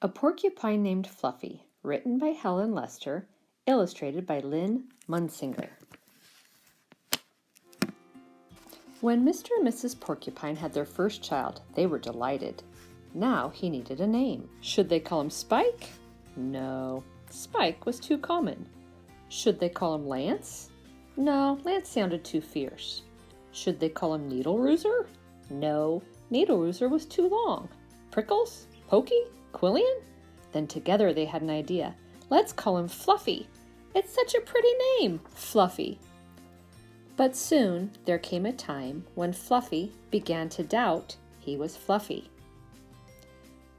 A Porcupine Named Fluffy, written by Helen Lester, illustrated by Lynn Munsinger. When Mr. and Mrs. Porcupine had their first child, they were delighted. Now he needed a name. Should they call him Spike? No, Spike was too common. Should they call him Lance? No, Lance sounded too fierce. Should they call him Needle Rooser? No, Needle Rooser was too long. Prickles? Pokey? Quillian? Then together they had an idea. Let's call him Fluffy. It's such a pretty name, Fluffy. But soon there came a time when Fluffy began to doubt he was Fluffy.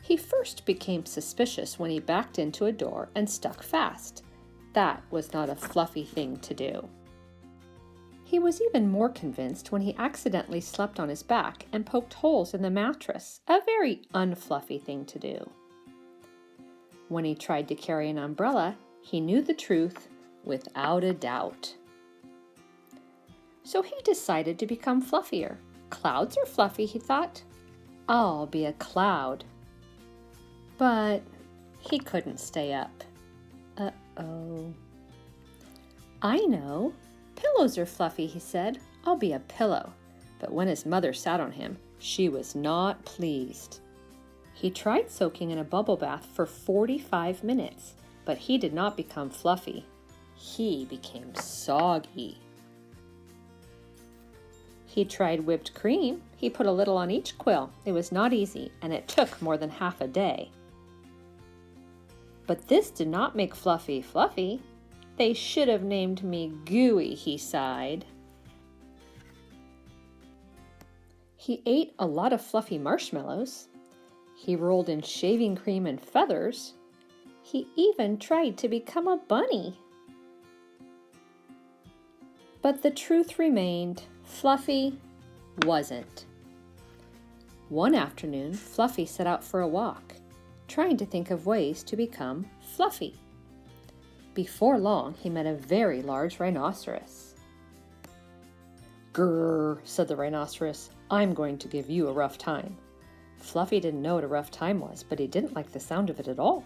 He first became suspicious when he backed into a door and stuck fast. That was not a Fluffy thing to do. He was even more convinced when he accidentally slept on his back and poked holes in the mattress, a very unfluffy thing to do. When he tried to carry an umbrella, he knew the truth without a doubt. So he decided to become fluffier. Clouds are fluffy, he thought. I'll be a cloud. But he couldn't stay up. Uh-oh. I know. Pillows are fluffy, he said. I'll be a pillow. But when his mother sat on him, she was not pleased. He tried soaking in a bubble bath for 45 minutes, but he did not become fluffy. He became soggy. He tried whipped cream. He put a little on each quill. It was not easy, and it took more than half a day. But this did not make Fluffy fluffy. They should have named me Gooey, he sighed. He ate a lot of fluffy marshmallows. He rolled in shaving cream and feathers. He even tried to become a bunny. But the truth remained, Fluffy wasn't. One afternoon, Fluffy set out for a walk, trying to think of ways to become fluffy. Before long, he met a very large rhinoceros. "Grrr," said the rhinoceros, "I'm going to give you a rough time." Fluffy didn't know what a rough time was, but he didn't like the sound of it at all.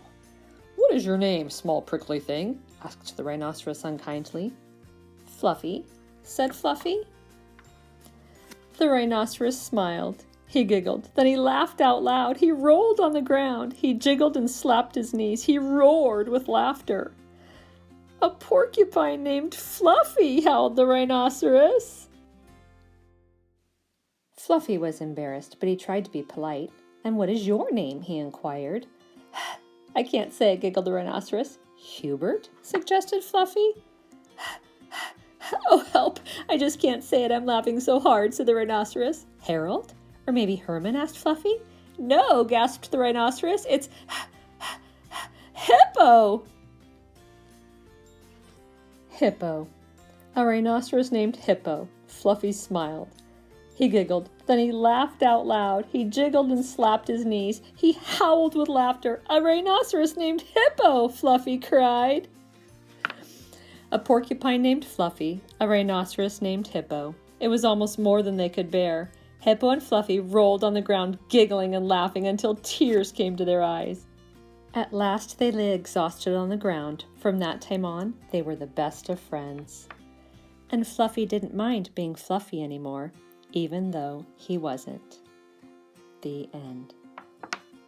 "What is your name, small prickly thing?" asked the rhinoceros unkindly. "Fluffy," said Fluffy. The rhinoceros smiled. He giggled. Then he laughed out loud. He rolled on the ground. He jiggled and slapped his knees. He roared with laughter. "A porcupine named Fluffy," howled the rhinoceros. Fluffy was embarrassed, but he tried to be polite. "And what is your name?" he inquired. "I can't say it," giggled the rhinoceros. "Hubert?" suggested Fluffy. "Oh, help! I just can't say it. I'm laughing so hard," said the rhinoceros. "Harold? Or maybe Herman?" asked Fluffy. "No," gasped the rhinoceros. "It's Hippo!" Hippo. A rhinoceros named Hippo. Fluffy smiled. He giggled. Then he laughed out loud. He jiggled and slapped his knees. He howled with laughter. "A rhinoceros named Hippo!" Fluffy cried. A porcupine named Fluffy, a rhinoceros named Hippo. It was almost more than they could bear. Hippo and Fluffy rolled on the ground, giggling and laughing until tears came to their eyes. At last they lay exhausted on the ground. From that time on, they were the best of friends. And Fluffy didn't mind being fluffy anymore, even though he wasn't. The end.